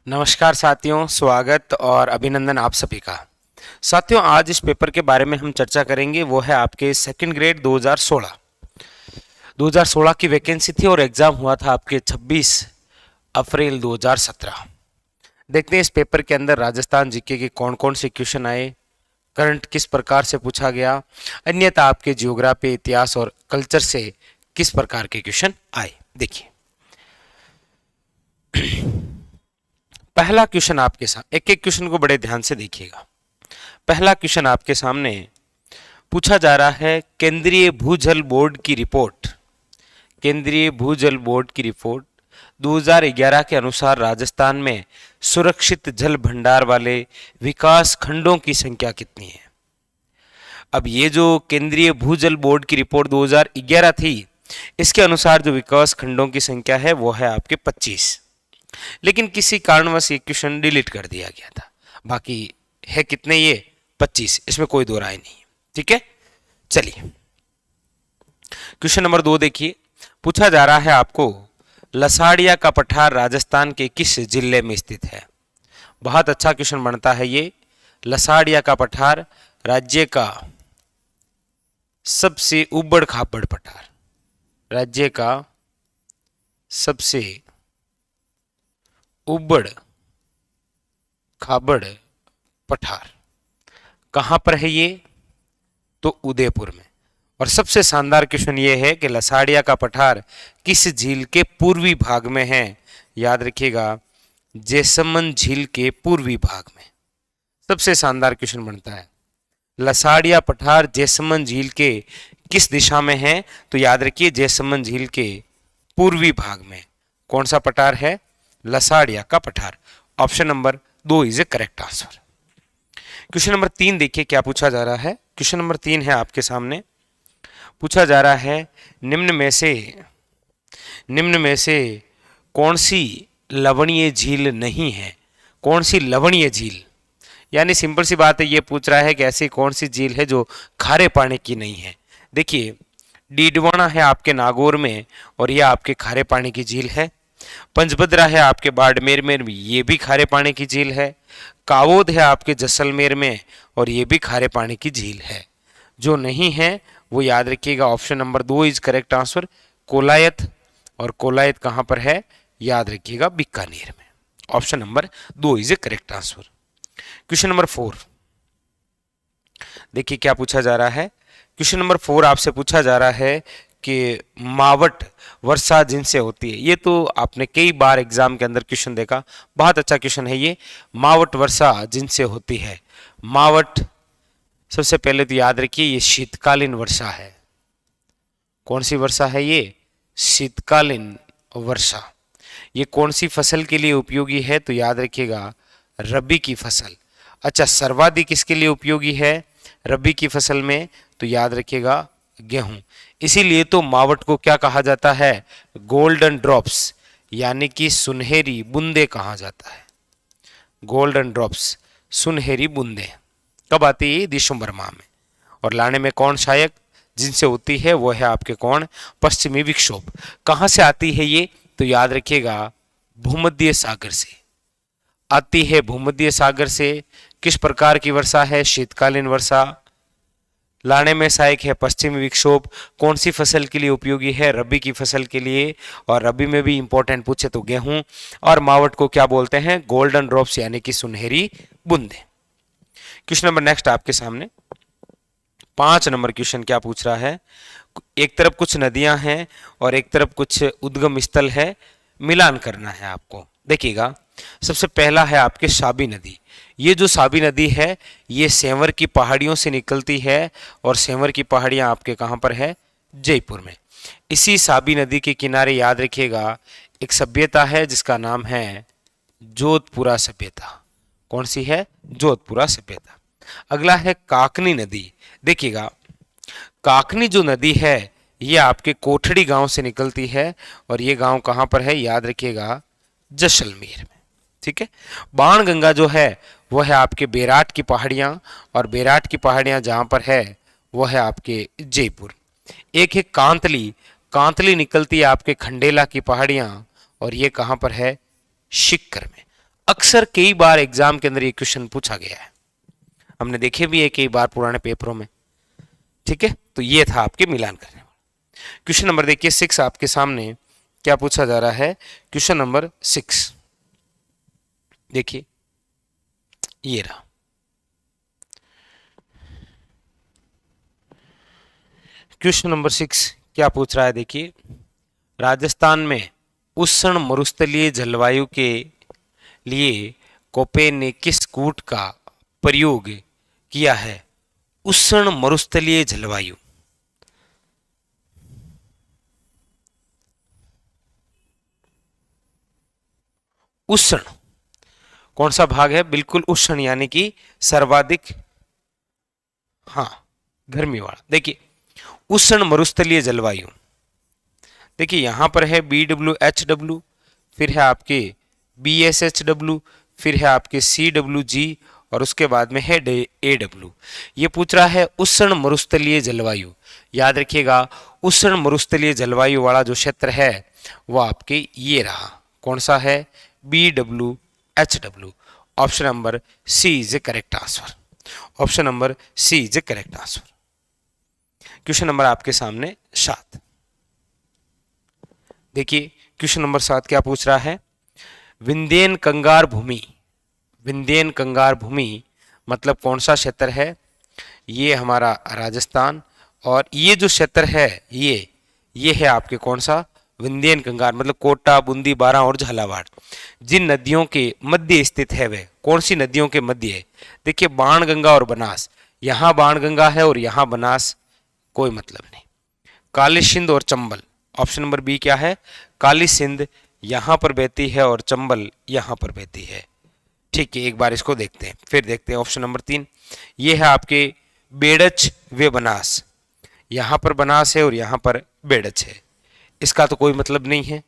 नमस्कार साथियों, स्वागत और अभिनंदन आप सभी का। साथियों, आज इस पेपर के बारे में हम चर्चा करेंगे, वो है आपके सेकंड ग्रेड 2016 की वैकेंसी थी और एग्जाम हुआ था आपके 26 अप्रैल 2017। देखते हैं इस पेपर के अंदर राजस्थान जीके के कौन कौन से क्वेश्चन आए, करंट किस प्रकार से पूछा गया, अन्यथा आपके जियोग्राफी, इतिहास और कल्चर से किस प्रकार के क्वेश्चन आए। देखिए पहला क्वेश्चन आपके सामने, एक एक क्वेश्चन को बड़े ध्यान से देखिएगा। पहला क्वेश्चन आपके सामने पूछा जा रहा है, केंद्रीय भूजल बोर्ड की रिपोर्ट, केंद्रीय भूजल बोर्ड की रिपोर्ट 2011 के अनुसार राजस्थान में सुरक्षित जल भंडार वाले विकास खंडों की संख्या कितनी है। अब ये जो केंद्रीय भूजल बोर्ड की रिपोर्ट 2011 थी, इसके अनुसार जो विकास खंडों की संख्या है वो है आपके 25, लेकिन किसी कारणवश ये क्वेश्चन डिलीट कर दिया गया था। बाकी है कितने, ये 25, इसमें कोई दो राय नहीं। ठीक है, चलिए क्वेश्चन नंबर 2 देखिए। पूछा जा रहा है आपको, लसाड़िया का पठार राजस्थान के किस जिले में स्थित है। बहुत अच्छा क्वेश्चन बनता है ये। लसाड़िया का पठार राज्य का सबसे उबड़ खाबड़ पठार, राज्य का सबसे उबड़ खाबड़ पठार कहां पर है ये, तो उदयपुर में। और सबसे शानदार क्वेश्चन ये है कि लसाड़िया का पठार किस झील के पूर्वी भाग में है। याद रखिएगा, जैसमंद झील के पूर्वी भाग में। सबसे शानदार क्वेश्चन बनता है, लसाड़िया पठार जैसमंद झील के किस दिशा में है, तो याद रखिए जैसमंद झील के पूर्वी भाग में। कौन सा पठार है, लसाड़िया का पठार। Option number 2 is a correct answer. Question number 3 देखिए क्या पूछा जा रहा है। क्वेश्चन नंबर 3 है आपके सामने, पूछा जा रहा है, निम्न में से कौन सी लवणीय झील नहीं है। कौन सी लवणीय झील, यानी सिंपल सी बात है, ये पूछ रहा है कि ऐसी कौन सी झील है जो खारे पानी की नहीं है। देखिए, डीडवाना है आपके नागौर में और यह आपके खारे पानी की झील है। पंचभद्रा है आपके बाड़मेर में, ये भी खारे पानी की झील है। कावोद है आपके जैसलमेर में और ये भी खारे पानी की झील है। जो नहीं है वो याद रखिएगा, option number 2 is correct answer, Kolayat. और कोलायत कहां पर है, याद रखिएगा बीकानेर में। Option number 2 is a correct answer. Question number 4 देखिए क्या पूछा जा रहा है। क्वेश्चन नंबर 4 आपसे पूछा जा रहा है कि मावट वर्षा जिनसे होती है। ये तो आपने कई बार एग्जाम के अंदर क्वेश्चन देखा, बहुत अच्छा क्वेश्चन है ये। मावट वर्षा जिनसे होती है, मावट सबसे पहले तो याद रखिए ये शीतकालीन वर्षा है। कौन सी वर्षा है ये, शीतकालीन वर्षा। ये कौन सी फसल के लिए उपयोगी है, तो याद रखिएगा रबी की फसल। अच्छा, सर्वाधिक किसके लिए उपयोगी है रबी की फसल में, तो याद रखिएगा गेहूं। इसीलिए तो मावट को क्या कहा जाता है, गोल्डन ड्रॉप्स, यानी कि सुनहरी बूंदे कहा जाता है। गोल्डन ड्रॉप्स, सुनहरी बूंदे कब आती है, दिसंबर माह में। और लाने में कौन सहायक जिनसे होती है, वो है आपके कौन, पश्चिमी विक्षोभ। कहां से आती है ये, तो याद रखिएगा भूमध्य सागर से आती है, भूमध्य सागर से। किस प्रकार की वर्षा है, शीतकालीन वर्षा। लाने में सहायक है पश्चिमी विक्षोभ। कौन सी फसल के लिए उपयोगी है, रबी की फसल के लिए। और रबी में भी इंपॉर्टेंट पूछे तो गेहूं। और मावट को क्या बोलते हैं, गोल्डन ड्रॉप्स, यानी कि सुनहरी बूंदे। क्वेश्चन नंबर नेक्स्ट आपके सामने 5 नंबर क्वेश्चन क्या पूछ रहा है, एक तरफ कुछ नदियां हैं और एक तरफ कुछ उद्गम स्थल है, मिलान करना है आपको। देखिएगा, सबसे पहला है आपके साबी नदी। ये जो साबी नदी है ये सेंवर की पहाड़ियों से निकलती है और सेंवर की पहाड़ियां आपके कहां पर है, जयपुर में। इसी साबी नदी के किनारे याद रखिएगा एक सभ्यता है जिसका नाम है जोधपुरा सभ्यता। कौन सी है, जोधपुरा सभ्यता। अगला है काकनी नदी। देखिएगा, काकनी जो नदी है ये आपके कोठड़ी गांव से निकलती है और ये गांव कहां पर है, याद रखिएगा जैसलमेर में। ठीक है, बाणगंगा जो है वो है आपके बेराट की पहाड़ियां और बेराट की पहाड़ियां जहां पर है वो है आपके जयपुर। एक है कांतली, कांतली निकलती है आपके खंडेला की पहाड़ियां और ये कहां पर है, शिक्कर में। अक्सर कई बार एग्जाम के अंदर ये क्वेश्चन पूछा गया है, हमने देखे भी है कई बार पुराने पेपरों में। ठीक है, तो ये था आपके मिलान करने वाला क्वेश्चन नंबर। देखिए 6 आपके सामने क्या पूछा जा रहा है, क्वेश्चन नंबर 6 देखिए ये रहा। क्वेश्चन नंबर 6 क्या पूछ रहा है, देखिए राजस्थान में उष्ण मरुस्थलीय जलवायु के लिए कोपे ने किस कूट का प्रयोग किया है। उष्ण मरुस्थलीय जलवायु, उष्ण कौन सा भाग है, बिल्कुल उष्ण यानी कि सर्वाधिक, हाँ गर्मी वाला। देखिए उष्ण मरुस्थलीय जलवायु, देखिए यहां पर है BWHW, फिर है आपके BSHW, फिर है आपके CWG और उसके बाद में है AW। ये पूछ रहा है उष्ण मरुस्थलीय जलवायु। याद रखिएगा उष्ण मरुस्थलीय जलवायु वाला जो क्षेत्र है वो आपके ये रहा, कौन सा है, BWHW। Option number C is a correct answer, option number C is a correct answer. Question number आपके सामने 7 देखिए, क्वेश्चन नंबर 7 क्या पूछ रहा है, विंध्यन कंगार भूमि, विंध्यन कंगार भूमि मतलब कौन सा क्षेत्र है, ये हमारा राजस्थान, और ये जो क्षेत्र है ये है आपके कौन सा, विंध्यन कंगार मतलब कोटा, बूंदी, बारां और झालावाड़। जिन नदियों के मध्य स्थित है वह कौन सी नदियों के मध्य है, देखिए बाणगंगा और बनास, यहां बाणगंगा है और यहां बनास, कोई मतलब नहीं। काली सिंध और चंबल, ऑप्शन नंबर बी क्या है, काली सिंध यहां पर बहती है और चंबल यहां पर बहती है। ठीक है, एक बार इसको देखते हैं, फिर देखते हैं ऑप्शन नंबर 3, ये है आपके बेड़च व बनास, यहां पर बनास है और यहां पर बेड़च है, इसका तो कोई मतलब नहीं है।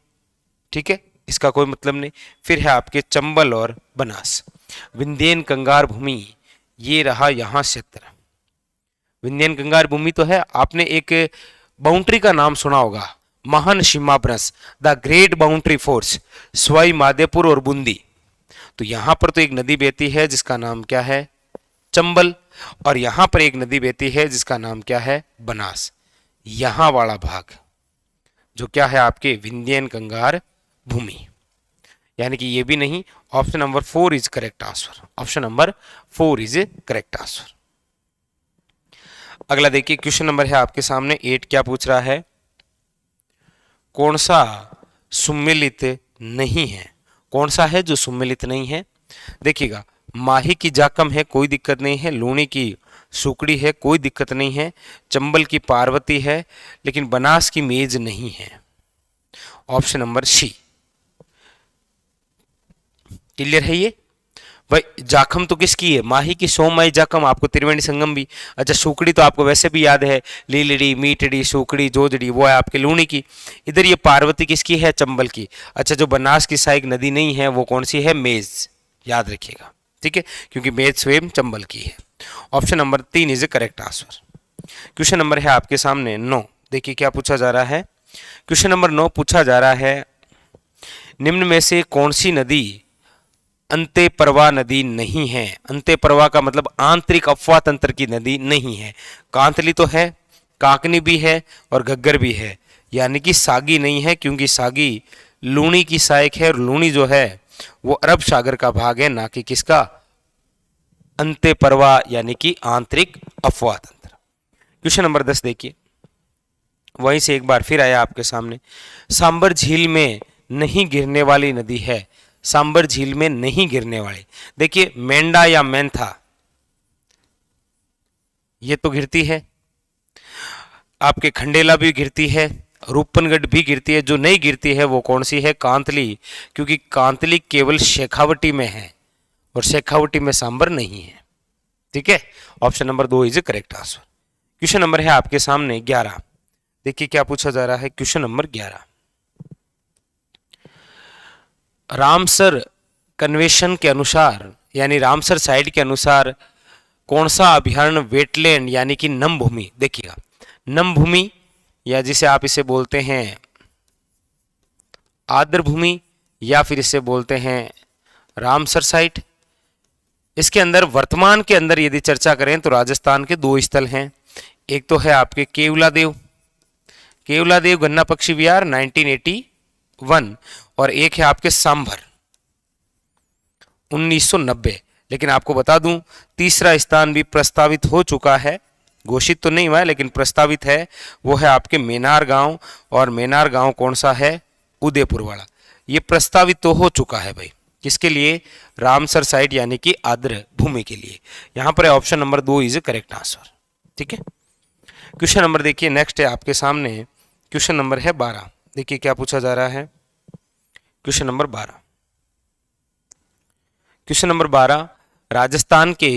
ठीक है, इसका कोई मतलब नहीं। फिर है आपके चंबल और बनास। विंध्यन कंगार भूमि ये रहा यहां क्षेत्र, विंध्यन कंगार भूमि तो है, आपने एक बाउंड्री का नाम सुना होगा, महान सीमाब्रस, the great boundary force, Sawai Madhopur और बूंदी। तो यहां पर तो एक नदी बहती है जिसका नाम क्या है, चंबल, और यहां पर एक नदी बहती है जिसका नाम क्या है, बनास। यहां वाला भाग जो क्या है आपके विंध्यन कंगार भूमि, यानी कि ये भी नहीं। Option number 4 is correct answer, option number 4 is correct answer. अगला देखिए क्वेश्चन नंबर है आपके सामने 8 क्या पूछ रहा है, कौन सा सुम्मिलित नहीं है, कौन सा है जो सुम्मिलित नहीं है। देखिएगा माही की जाकम है, कोई दिक्कत नहीं है, लूणी की सुकड़ी है, कोई दिक्कत नहीं है, चंबल की पार्वती है, लेकिन बनास की मेज नहीं है। ऑप्शन नंबर सी, क्लियर है ये भाई। जाखम तो किसकी है, माही की, सोमाई जाखम, आपको त्रिवेणी संगम भी। अच्छा सुकड़ी तो आपको वैसे भी याद है, लीलड़ी, मीटड़ी, सुकड़ी, जोजड़ी, वो है आपके लूणी की। इधर ये पार्वती किसकी है, चंबल की। अच्छा जो बनास की सहायक नदी नहीं है वो कौन सी है, मेज, याद रखिएगा। ठीक है, क्योंकि मेज स्वयं चंबल की है। Option number 3 is a correct answer. Question number है आपके सामने 9, देखिए क्या पूछा जा रहा है। क्वेश्चन नंबर 9 पूछा जा रहा है, निम्न में से कौन सी नदी अंत्य प्रवाह नदी नहीं है। अंत्य प्रवाह का मतलब आंतरिक अपवाह तंत्र की नदी नहीं है। कांतली तो है, काकनी भी है और घग्गर भी है, यानी कि सागी नहीं है, क्योंकि सागी लूणी की सहायक है, और लूणी जो है वो अरब सागर का भाग है, ना कि किसका, अंत्य प्रवाह यानी कि आंतरिक अपवाह तंत्र। क्वेश्चन नंबर 10 देखिए, वहीं से एक बार फिर आया आपके सामने, सांबर झील में नहीं गिरने वाली नदी है। सांबर झील में नहीं गिरने वाली, देखिए मेंढा या मेंथा ये तो गिरती है, आपके खंडेला भी गिरती है, रूपनगढ़ भी गिरती है। जो नहीं गिरती है वो कौन सी है, कांतली, क्योंकि कांतली केवल शेखावटी में है और शेखावटी में सांबर नहीं है। ठीक है, option number 2 is correct answer. Question number है आपके सामने 11, देखिए क्या पूछा जा रहा है। क्वेश्चन नंबर 11, रामसर कन्वेंशन के अनुसार यानी रामसर साइट के अनुसार कौन सा अभयारण्य वेटलैंड यानी कि नम भूमि, देखिएगा नम भूमि या जिसे आप इसे बोलते हैं आर्द्र भूमि या फिर इसे बोलते हैं रामसर साइट। इसके अंदर वर्तमान के अंदर यदि चर्चा करें तो राजस्थान के दो स्थल हैं, एक तो है आपके केवलादेव, केवलादेव गन्ना पक्षी विहार 1981, और एक है आपके सांभर 1990। लेकिन आपको बता दूं तीसरा स्थान भी प्रस्तावित हो चुका है, घोषित तो नहीं हुआ है लेकिन प्रस्तावित है, वो है आपके मेनार गांव। और मेनार गांव कौन सा है? उदयपुर वाला। ये प्रस्तावित तो हो चुका है भाई, किसके लिए? रामसर साइट यानी कि आर्द्र भूमि के लिए। यहां पर option number 2 is correct answer. ठीक है, क्वेश्चन नंबर देखिए नेक्स्ट है आपके सामने, क्वेश्चन नंबर है 12। देखिए क्या पूछा जा रहा है, question number 12। Question number 12, Rajasthan के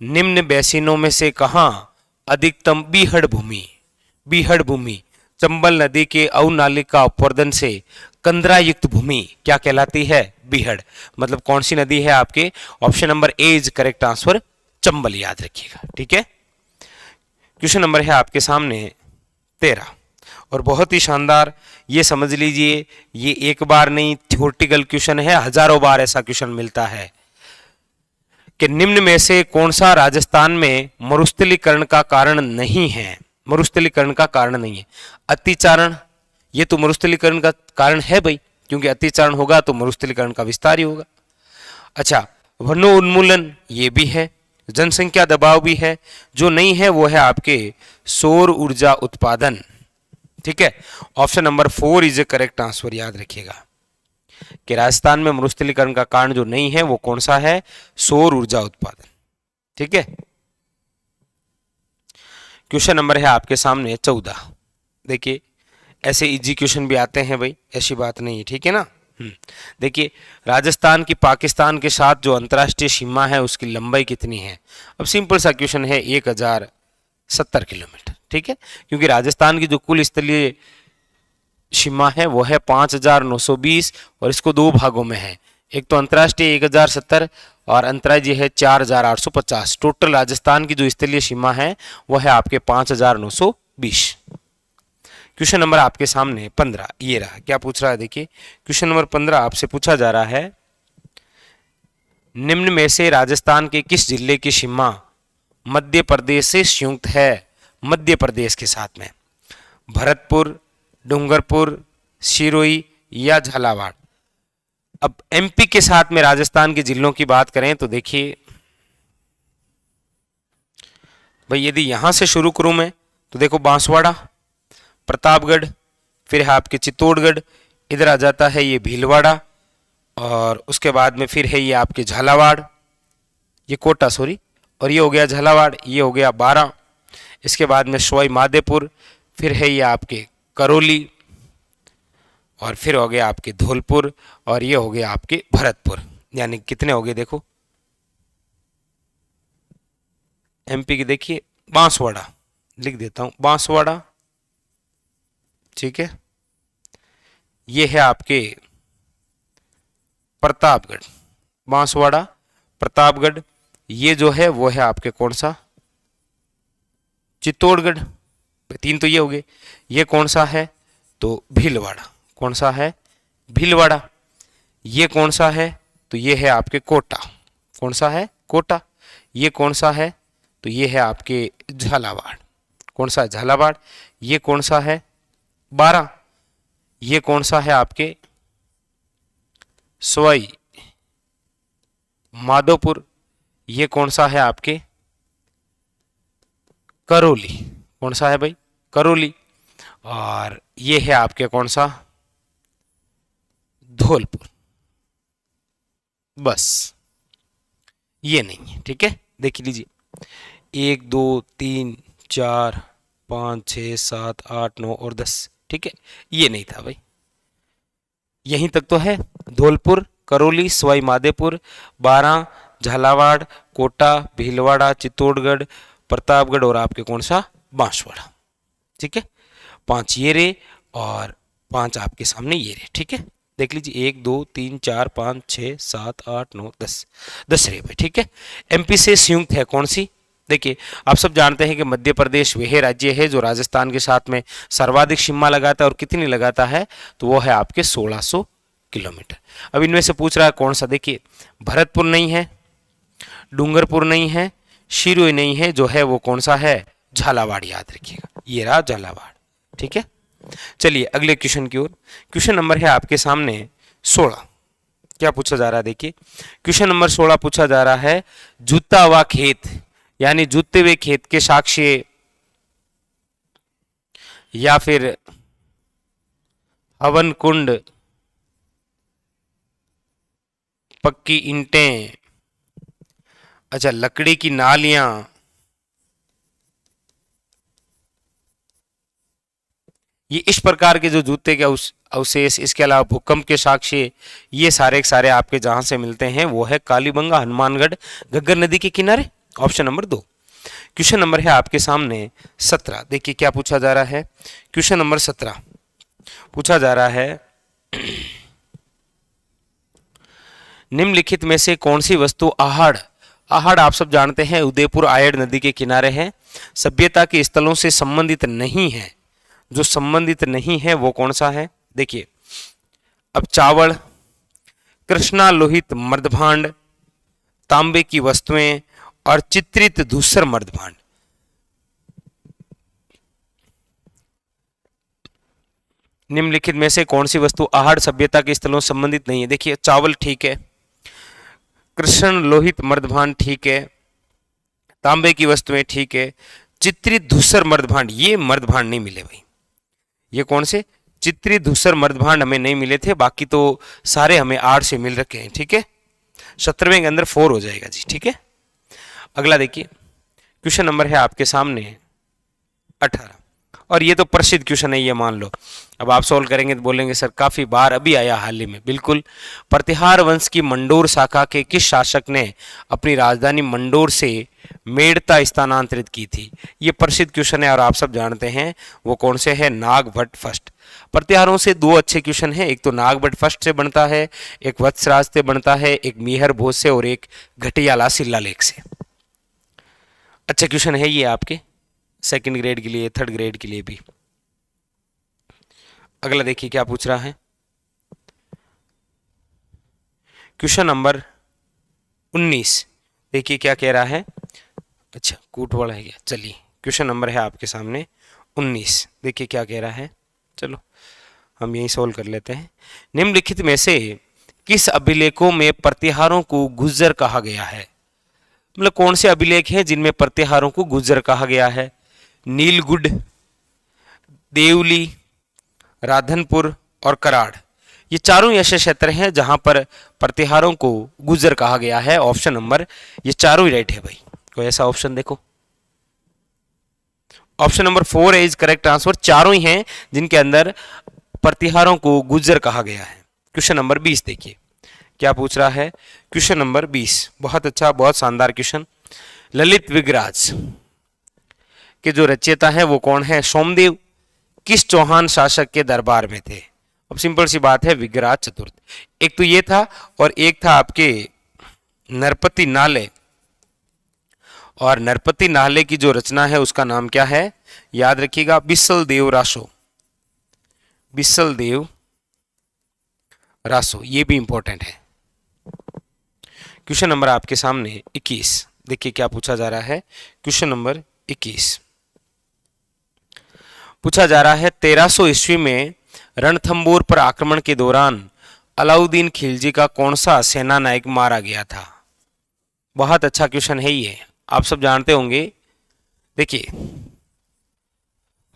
निम्न बेसिनों में से कहां अधिकतम बीहड़ भूमि चंबल नदी के अवनालिका अपवर्दन से कंदरा युक्त भूमि क्या कहलाती है? बीहड़। मतलब कौन सी नदी है आपके? Option number A is correct answer, Chambal, याद रखिएगा। ठीक है, क्वेश्चन नंबर है आपके सामने 13 और बहुत ही शानदार, ये समझ लीजिए ये एक बार नहीं थ्योरेटिकल क्वेश्चन है, हजारों बार ऐसा क्वेश्चन मिलता है कि निम्न में से कौन सा राजस्थान में मरुस्थलीकरण का कारण नहीं है? मरुस्थलीकरण का कारण नहीं है। अतिचारण, ये तो मरुस्थलीकरण का कारण है भाई, क्योंकि अतिचारण होगा तो मरुस्थलीकरण का विस्तार ही होगा। अच्छा, वनोन्मूलन ये भी है, जनसंख्या दबाव भी है। जो नहीं है वो है आपके सौर ऊर्जा उत्पादन। ठीक है, option number 4 is a correct answer, याद रखिएगा कि राजस्थान में मरुस्थलीकरण का कारण जो नहीं है वो कौन सा है? सौर ऊर्जा उत्पादन। ठीक है, क्वेश्चन नंबर है आपके सामने 14। देखिए ऐसे इजी क्वेश्चन भी आते हैं भाई, ऐसी बात नहीं है। ठीक है ना। देखिए राजस्थान की पाकिस्तान के साथ जो अंतर्राष्ट्रीय सीमा है उसकी लंबाई कितनी है? अब सिंपल सा क्वेश्चन है, 1070 किलोमीटर। ठीक है, क्योंकि राजस्थान की जो कुल स्थलीय सीमा है वो है 5920 और इसको दो भागों में है, एक तो अंतर्राष्ट्रीय 1070 और अंतर्राज्यीय है 4850। टोटल राजस्थान की जो स्थलीय सीमा है वो है आपके 5920। क्वेश्चन नंबर आपके सामने 15 ये रहा, क्या पूछ रहा है? देखिए क्वेश्चन नंबर 15 आपसे पूछा जा रहा है, निम्न में से राजस्थान के किस जिले की सीमा मध्य प्रदेश से संयुक्त है? मध्य प्रदेश के साथ में भरतपुर, डूंगरपुर, सिरोही या झालावाड़। अब एमपी के साथ में राजस्थान के जिलों की बात करें तो देखिए भाई, यदि यहां से शुरू करूं मैं तो देखो बांसवाड़ा, प्रतापगढ़, फिर है आपके चित्तौड़गढ़, इधर आ जाता है ये भीलवाड़ा, और उसके बाद में फिर है ये आपके झालावाड़, ये कोटा सॉरी, और ये हो गया झालावाड़, ये हो गया बारां। इसके बाद में सवाई माधोपुर, फिर है ये आपके करौली, और फिर हो गया आपके धौलपुर, और ये हो गया आपके भरतपुर। यानी कितने हो गए देखो एमपी की। देखिए बांसवाड़ा लिख देता हूं, बांसवाड़ा। ठीक है, ये है आपके प्रतापगढ़, बांसवाड़ा, प्रतापगढ़। ये जो है वो है आपके कौन सा? चित्तौड़गढ़। तीन तो ये हो गए। ये कौन सा है? तो भीलवाड़ा। कौन सा है? भीलवाड़ा। ये कौन सा है? तो ये है आपके कोटा। कौन सा है? कोटा। ये कौन सा है? तो ये है आपके झालावाड़। कौन सा है? झालावाड़। ये कौन सा है? बारां। ये कौन सा है? आपके सवाई माधोपुर। ये कौन सा है? आपके करौली। कौन सा है भाई? करौली। और ये है आपके कौन सा? धौलपुर। बस ये नहीं है। ठीक है, देख लीजिए 1 2 3 4 5 6 7 8 9 और 10। ठीक है, ये नहीं था भाई, यहीं तक तो है। धौलपुर, करौली, सवाई माधोपुर, बारां, झालावाड़, कोटा, भीलवाड़ा, चित्तौड़गढ़, प्रतापगढ़ और आपके कौन सा? बांसवाड़ा। ठीक है, 5 ये रे और 5 आपके सामने ये रे। ठीक है, देख लीजिए 1 2 3 4 5 6 7 8 9 10 10 रे भाई। ठीक है, एमपी से संयुक्त है कौन सी? देखिए आप सब जानते हैं कि मध्य प्रदेश वह राज्य है जो राजस्थान के साथ में सर्वाधिक सीमा लगाता है, और कितनी लगाता है? तो वो है आपके 1600 किलोमीटर। अब इनमें से पूछ रहा है कौन सा, देखिए भरतपुर नहीं है, डूंगरपुर नहीं है, शिरोई नहीं है, जो है वो कौन सा है, झालावाड़, याद रखिएगा, ये रहा झालावाड़। ठीक है, चलिए अगले क्वेश्चन की ओर। क्वेश्चन नंबर है आपके सामने 16। क्या पूछा जा रहा है, देखिए क्वेश्चन नंबर 16 पूछा जा रहा है, जूता हुआ खेत यानी जूते हुए खेत के साक्ष्य या फिर हवन कुंड, पक्की ईंटें, अच्छा लकड़ी की नालियां, ये इस प्रकार के जो जूते के अवशेष, इसके अलावा भूकंप के साक्ष्य, ये सारे के सारे आपके जहां से मिलते हैं वो है कालीबंगा, हनुमानगढ़, घग्गर नदी के किनारे, ऑप्शन नंबर 2। क्वेश्चन नंबर है आपके सामने 17। देखिए क्या पूछा जा रहा है, क्वेश्चन नंबर 17 पूछा जा रहा है, निम्नलिखित में से कौन सी वस्तु आहड़, आहड़ आप सब जानते हैं उदयपुर आयड़ नदी के किनारे है, सभ्यता के स्थलों से संबंधित नहीं है, जो संबंधित नहीं है वो कौन सा है, देखिए अब चावल, कृष्णा लोहित मर्दभांड, तांबे की वस्तुएं और चित्रित धूसर मर्दभांड। निम्नलिखित में से कौन सी वस्तु आहड़ सभ्यता के स्थलों से संबंधित नहीं है, देखिए चावल ठीक है, कृष्ण लोहित मर्दभांड ठीक है, तांबे की वस्तुएं ठीक है, चित्रित धूसर मर्दभांड, ये मर्दभांड नहीं मिले भाई, ये कौन से चित्रित धूसर मर्दभांड हमें नहीं मिले थे, बाकी तो सारे हमें आड़ से मिल रखे हैं। ठीक है, 17वें के अंदर 4 हो जाएगा जी। ठीक है, अगला देखिए क्वेश्चन नंबर है आपके सामने 18, और ये तो प्रसिद्ध क्वेश्चन है, ये मान लो। अब आप सॉल्व करेंगे तो बोलेंगे सर काफी बार अभी आया हाल ही में, बिल्कुल। प्रतिहार वंश की मंडोर शाखा के किस शासक ने अपनी राजधानी मंडोर से मेड़ता स्थानांतरित की थी, ये प्रसिद्ध क्वेश्चन है और आप सब जानते हैं वो कौन से है, नागभट्ट फर्स्ट। प्रतिहारों से 2 अच्छे क्वेश्चन हैं, एक तो नागभट्ट फर्स्ट से बनता है, एक वत्सराज से बनता है, एक मिहर भोज से और एक घटियाला शिलालेख से। अच्छा क्वेश्चन है ये आपके सेकंड ग्रेड के लिए, थर्ड ग्रेड के लिए भी। अगला देखिए क्या पूछ रहा है, क्वेश्चन नंबर 19। देखिए क्या कह रहा है, अच्छा कूट वाला है क्या, चलिए क्वेश्चन नंबर है आपके सामने 19। देखिए क्या कह रहा है, चलो हम यही सोल्व कर लेते हैं। निम्नलिखित में से किस अभिलेखों में प्रतिहारों को गुज्जर कहा गया है, मतलब कौन से अभिलेख हैं जिनमें प्रतिहारों को गुज्जर कहा गया है, नीलगुड, देवली, राधनपुर और कराड़, ये चारों ऐसे क्षेत्र हैं जहां पर प्रतिहारों को गुज्जर कहा गया है। ऑप्शन नंबर ये चारों ही राइट है भाई, कोई ऐसा ऑप्शन देखो, option number 4 is correct answer, चारों ही हैं जिनके अंदर प्रतिहारों को गुज्जर कहा गया है। क्वेश्चन नंबर 20 देखिए क्या पूछ रहा है, क्वेश्चन नंबर 20 बहुत अच्छा, बहुत शानदार क्वेश्चन। ललित विग्राज के जो रचयिता है वो कौन है, सोमदेव किस चौहान शासक के दरबार में थे। अब सिंपल सी बात है, विग्राज चतुर्थ, एक तो ये था और एक था आपके नरपति नाले, और नरपति नाले की जो रचना है उसका नाम क्या है, याद रखिएगा बिसल देव रासो, बिसल देव रासो, ये भी इंपॉर्टेंट है। क्वेश्चन नंबर आपके सामने 21। देखिए क्या पूछा जा रहा है, क्वेश्चन नंबर 21 पूछा जा रहा है, 1300 ईस्वी में रणथंबोर पर आक्रमण के दौरान अलाउद्दीन खिलजी का कौन सा सेना नायक मारा गया था। बहुत अच्छा क्वेश्चन है ये, आप सब जानते होंगे। देखिए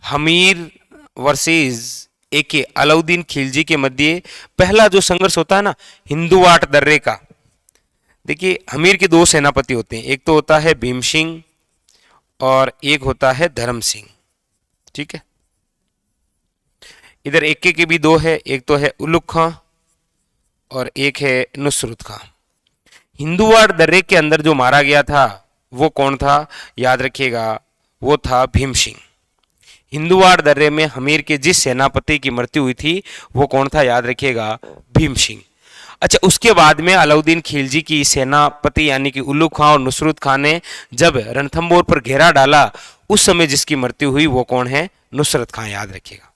हमीर वर्सेस एके अलाउद्दीन खिलजी के मध्य पहला जो संघर्ष होता है ना हिंदुवाट दर्रे का, देखिए हमीर के 2 सेनापति होते हैं, एक तो होता है भीम सिंह और एक होता है धर्म सिंह। ठीक है, इधर एके के भी 2 है, एक तो है उलुग खां और एक है नुसरत खां। हिंदुवाड़ दर्रे के अंदर जो मारा गया था वो कौन था, याद रखिएगा वो था भीम सिंह। हिंदुवाड़ दर्रे में हमीर के जिस सेनापति की मृत्यु हुई थी वो कौन था, याद रखिएगा भीम सिंह। अच्छा उसके बाद में अलाउद्दीन खिलजी की सेनापति यानी कि उलुग खां और नुसरत खां ने जब रणथंबोर पर घेरा डाला, उस समय जिसकी मृत्यु हुई वो कौन है, नुसरत खां, याद रखिएगा।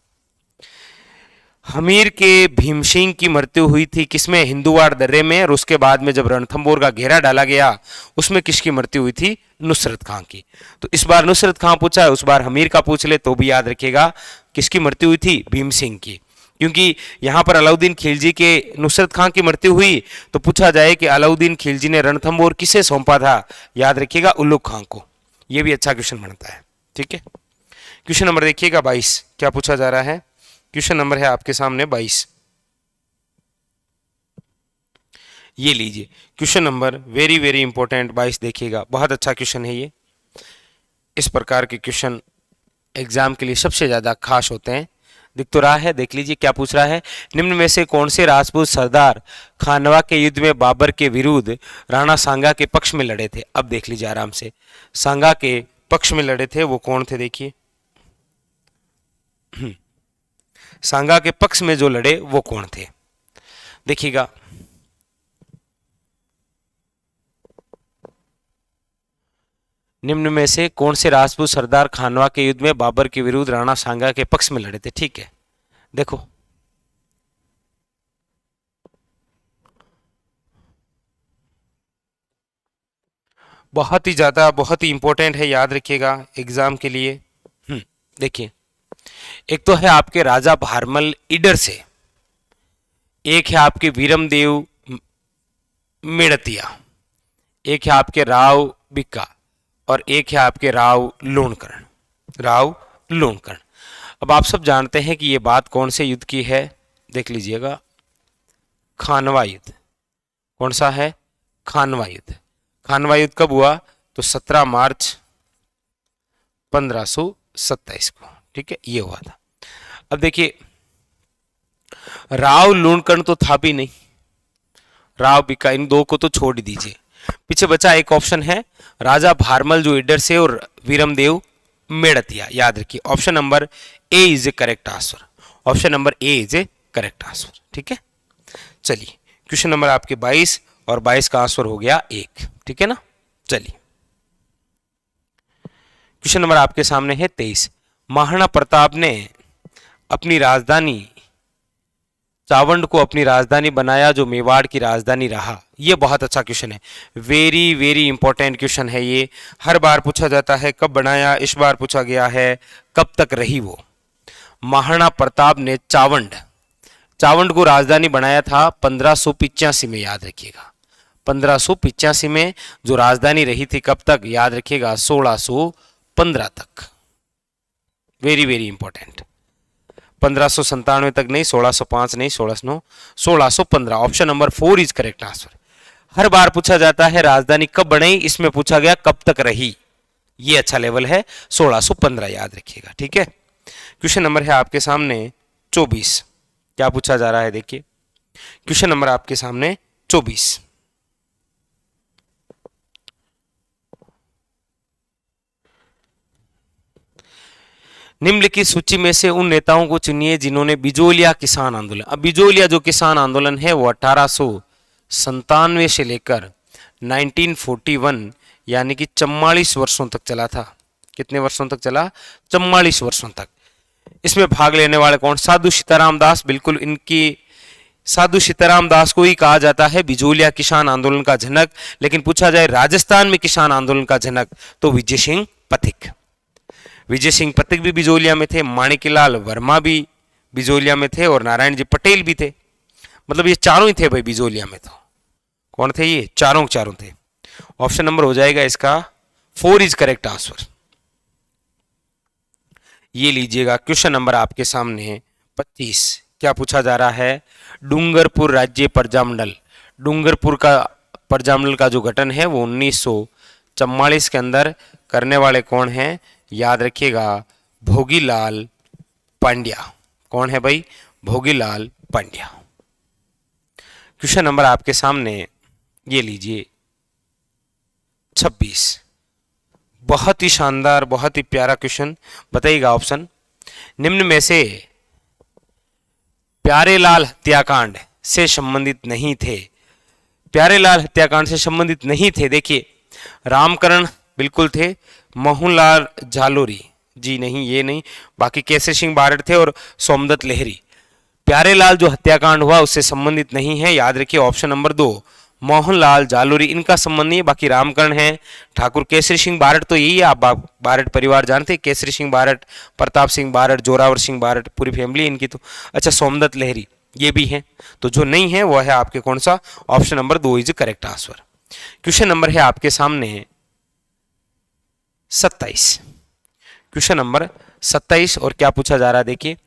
हमीर के भीमसिंह की मृत्यु हुई थी किसमें? हिंदुवाड़ दर्रे में। और उसके बाद में जब रणथंभौर का घेरा डाला गया उसमें किसकी मृत्यु हुई थी? नुसरत खां की। तो इस बार नुसरत खां पूछा है, उस बार हमीर का पूछ ले तो भी याद रखिएगा किसकी मृत्यु हुई थी? भीम सिंह की। क्योंकि यहां पर अलाउद्दीन खिलजी के नुसरत खां की मृत्यु हुई तो पूछा जाए कि अलाउद्दीन खिलजी ने रणथंभौर किसे सौंपा था? याद रखिएगा उल्लुग खां को। यह भी अच्छा क्वेश्चन बनता है। ठीक है, क्वेश्चन नंबर देखिएगा 22 क्या पूछा जा रहा है। क्वेश्चन नंबर है आपके सामने 22। ये लीजिए question number very very important 22 देखिएगा, बहुत अच्छा क्वेश्चन है ये। इस प्रकार के क्वेश्चन एग्जाम के लिए सबसे ज्यादा खास होते हैं। दिख तो रहा है, देख लीजिए क्या पूछ रहा है। निम्न में से कौन से राजपूत सरदार खानवा के युद्ध में बाबर के विरुद्ध राणा सांगा के पक्ष में लड़े थे? अब देख लीजिए आराम से, सांगा के पक्ष में लड़े थे वो कौन थे? देखिए सांगा के पक्ष में जो लड़े वो कौन थे? देखिएगा, निम्न में से कौन से राजपूत सरदार खानवा के युद्ध में बाबर के विरुद्ध राणा सांगा के पक्ष में लड़े थे? ठीक है, देखो बहुत ही ज्यादा बहुत ही इंपॉर्टेंट है, याद रखिएगा एग्जाम के लिए। देखिए, एक तो है आपके राजा भारमल ईडर से, एक है आपके वीरमदेव मेड़तिया, एक है आपके राव बिक्का और एक है आपके राव लोणकर्ण। राव लोणकर्ण। अब आप सब जानते हैं कि ये बात कौन से युद्ध की है? देख लीजिएगा, खानवा युद्ध। कौन सा है? खानवा युद्ध। खानवा युद्ध कब हुआ? तो 17 मार्च 1527 को। ठीक है, ये हुआ था। अब देखिए, राव लूणकर्ण तो था भी नहीं, राव बिक्का, इन दो को तो छोड़ दीजिए। पीछे बचा एक ऑप्शन है राजा भारमल जो ईडर से और वीरमदेव मेड़तिया। याद रखिए option number A is a correct answer. Option number A is a correct answer. ठीक है, चलिए क्वेश्चन नंबर आपके 22 और 22 का आंसर हो गया 1। ठीक है ना, चलिए क्वेश्चन नंबर आपके सामने है 23। महाराणा प्रताप ने अपनी राजधानी चावंड को अपनी राजधानी बनाया जो मेवाड़ की राजधानी रहा। ये बहुत अच्छा क्वेश्चन है, वेरी वेरी इंपॉर्टेंट क्वेश्चन है ये। हर बार पूछा जाता है कब बनाया, इस बार पूछा गया है कब तक रही वो। महाराणा प्रताप ने चावंड को राजधानी बनाया था 1585 में। याद रखिएगा 1585 में जो राजधानी रही थी कब तक? याद रखिएगा 1615 तक। Very very important. 1597 तक नहीं, 1605 नहीं, 1615। Option number 4 is correct answer. हर बार पूछा जाता है राजधानी कब बनी, इसमें पूछा गया कब तक रही। ये अच्छा लेवल है, 1615 याद रखिएगा। ठीक है, क्वेश्चन नंबर है आपके सामने 24। क्या पूछा जा रहा है? देखिए क्वेश्चन नंबर आपके सामने 24। निम्नलिखित सूची में से उन नेताओं को चुनिए जिन्होंने बिजोलिया किसान आंदोलन। अब बिजोलिया जो किसान आंदोलन है वो 1897 से लेकर 1941 यानी कि 44 वर्षों तक चला था। कितने वर्षों तक चला? 44 वर्षों तक। इसमें भाग लेने वाले कौन? साधु सीताराम दास। बिल्कुल, इनकी साधु सीताराम दास को ही कहा जाता है बिजोलिया किसान आंदोलन का जनक। लेकिन पूछा जाए राजस्थान में किसान आंदोलन का जनक तो विजय सिंह पथिक। विजय सिंह पथिक भी बिजोलिया में थे, माणिकलाल वर्मा भी बिजोलिया में थे और नारायण जी पटेल भी थे। मतलब ये चारों ही थे भाई बिजोलिया में। तो कौन थे ये? चारों थे। ऑप्शन नंबर हो जाएगा इसका 4 इज करेक्ट आंसर। ये लीजिएगा क्वेश्चन नंबर आपके सामने है 25। क्या पूछा जा रहा है? डूंगरपुर राज्य प्रजामंडल। डूंगरपुर का प्रजामंडल का जो गठन है वो 1944 के अंदर करने वाले कौन है? याद रखिएगा भोगीलाल पांड्या। कौन है भाई? भोगीलाल पांड्या। क्वेश्चन नंबर आपके सामने ये लीजिए 26। बहुत ही शानदार, बहुत ही प्यारा क्वेश्चन। बताइएगा ऑप्शन। निम्न में से प्यारेलाल हत्याकांड से संबंधित नहीं थे। प्यारेलाल हत्याकांड से संबंधित नहीं थे। देखिए रामकरण बिल्कुल थे, मोहनलाल झालोरी जी नहीं, ये नहीं। बाकी केसरी सिंह बारड थे और सोमदत्त लहरी। प्यारेलाल जो हत्याकांड हुआ उससे संबंधित नहीं है, याद रखिए ऑप्शन नंबर 2। मोहनलाल जालोरी इनका संबंध नहीं है, बाकी रामकर्ण है, ठाकुर केसरी सिंह बारट तो यही है, आप बारट परिवार जानते हैं, केसरी सिंह बारट, प्रताप सिंह बारट, जोरावर सिंह बारट, पूरी फैमिली इनकी तो। अच्छा, सोमदत्त लहरी ये भी है, तो जो नहीं है वो है आपके कौन सा, option number 2 is correct answer. Question number है आपके सामने 27। क्वेश्चन नंबर 27 और क्या पूछा जा रहा है देखिए,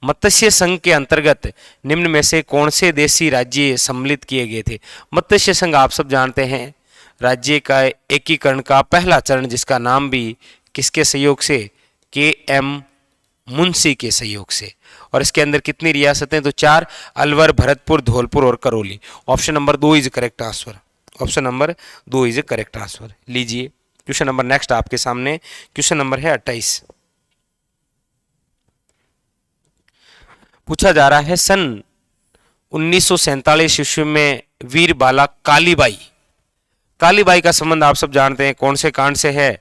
मत्स्य संघ के अंतर्गत निम्न में से कौन से देशी राज्य सम्मिलित किए गए थे। मत्स्य संघ आप सब जानते हैं राज्य का एकीकरण का पहला चरण, जिसका नाम भी किसके सहयोग से, के.एम. मुंशी के सहयोग से। और इसके अंदर कितनी रियासतें, तो 4, अलवर, भरतपुर, धौलपुर और Karauli. Option number 2 is correct answer. Option number 2 is correct answer. लीजिए क्वेश्चन नंबर नेक्स्ट आपके सामने, क्वेश्चन नंबर है 28। पूछा जा रहा है सन 1947 ईस्वी में वीर बाला कालीबाई, कालीबाई का संबंध आप सब जानते हैं कौन से कांड से है,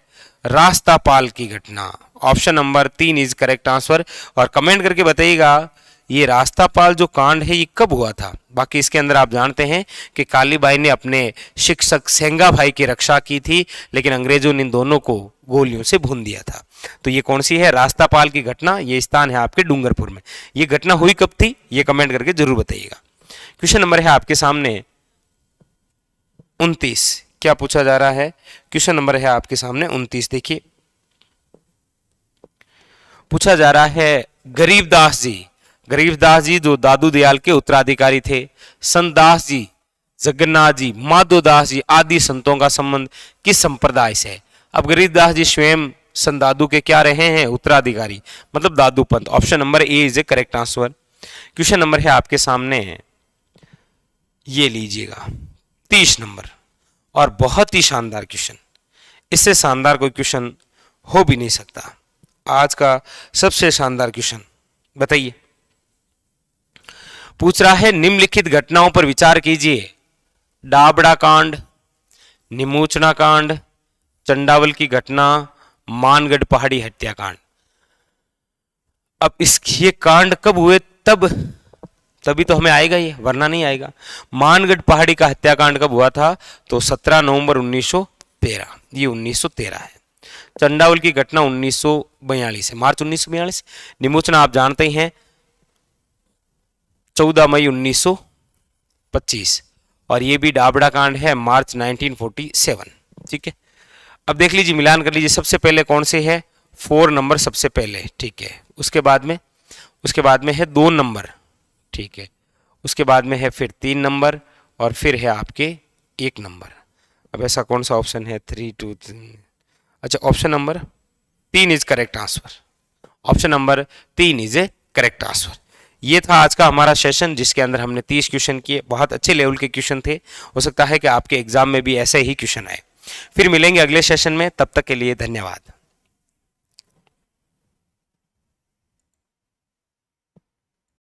रास्तापाल की घटना। Option number 3 is correct answer. और कमेंट करके बताइएगा ये रास्तापाल जो कांड है ये कब हुआ था। बाकी इसके अंदर आप जानते हैं कि कालीबाई ने अपने शिक्षक सेंगा भाई की रक्षा की थी, लेकिन अंग्रेजों ने इन दोनों को गोलियों से भून दिया था। तो ये कौन सी है, रास्तापाल की घटना। ये स्थान है आपके डूंगरपुर में। ये घटना हुई कब थी, ये कमेंट करके जरूर बताइएगा। क्वेश्चन नंबर है आपके सामने 29। क्या पूछा जा रहा है, क्वेश्चन नंबर है आपके सामने 29। देखिए पूछा जा रहा है गरीबदास जी, गरीबदास जी जो दादू दयाल के उत्तराधिकारी थे, संतदास जी, जगन्नाथ जी, माधोदास जी आदि संतों का संबंध किस संप्रदाय से है। अब गरीबदास जी स्वयं संत दादू के क्या रहे हैं, उत्तराधिकारी, मतलब दादू पंथ। Option number A is a correct answer. Question number है आपके सामने, ये लीजिएगा 30 नंबर, और बहुत ही शानदार क्वेश्चन, इससे शानदार कोई क्वेश्चन हो भी नहीं सकता। आज का सबसे शानदार क्वेश्चन बताइए। पूछ रहा है निम्नलिखित घटनाओं पर विचार कीजिए, डाबड़ा कांड, निमोचना कांड, चंडावल की घटना, मानगढ़ पहाड़ी हत्याकांड। अब ये कांड कब हुए, तभी तो हमें आएगा ये, वरना नहीं आएगा। मानगढ़ पहाड़ी का हत्याकांड कब हुआ था, तो 17 नवंबर 1913, ये 1913 है। चंडावल की घटना 1942 है, मार्च 1942। निमोचना आप जानते ही हैं 14 मई 1925, और ये भी डाबड़ा कांड है मार्च 1947। ठीक है, अब देख लीजिए, मिलान कर लीजिए। सबसे पहले कौन से है, 4 नंबर सबसे पहले, ठीक है। उसके बाद में है 2 नंबर, ठीक है। उसके बाद में है फिर 3 नंबर, और फिर है आपके 1 नंबर। अब ऐसा कौन सा ऑप्शन है, 3, 2, 3। अच्छा, option number 3 is correct answer. Option number 3 is a correct answer. ये था आज का हमारा सेशन, जिसके अंदर हमने 30 क्वेश्चन किए। बहुत अच्छे लेवल के क्वेश्चन थे, हो सकता है कि आपके एग्जाम में भी ऐसे ही क्वेश्चन आए। फिर मिलेंगे अगले सेशन में, तब तक के लिए धन्यवाद।